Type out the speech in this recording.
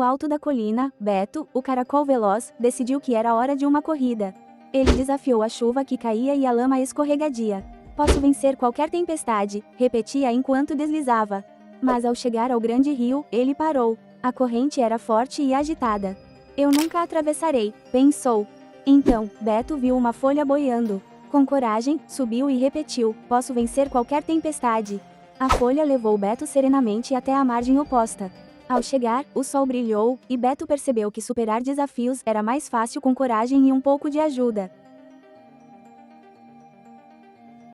No alto da colina, Beto, o caracol veloz, decidiu que era hora de uma corrida. Ele desafiou a chuva que caía e a lama escorregadia. Posso vencer qualquer tempestade, repetia enquanto deslizava. Mas ao chegar ao grande rio, ele parou. A corrente era forte e agitada. Eu nunca atravessarei, pensou. Então, Beto viu uma folha boiando. Com coragem, subiu e repetiu: posso vencer qualquer tempestade. A folha levou Beto serenamente até a margem oposta. Ao chegar, o sol brilhou, e Beto percebeu que superar desafios era mais fácil com coragem e um pouco de ajuda.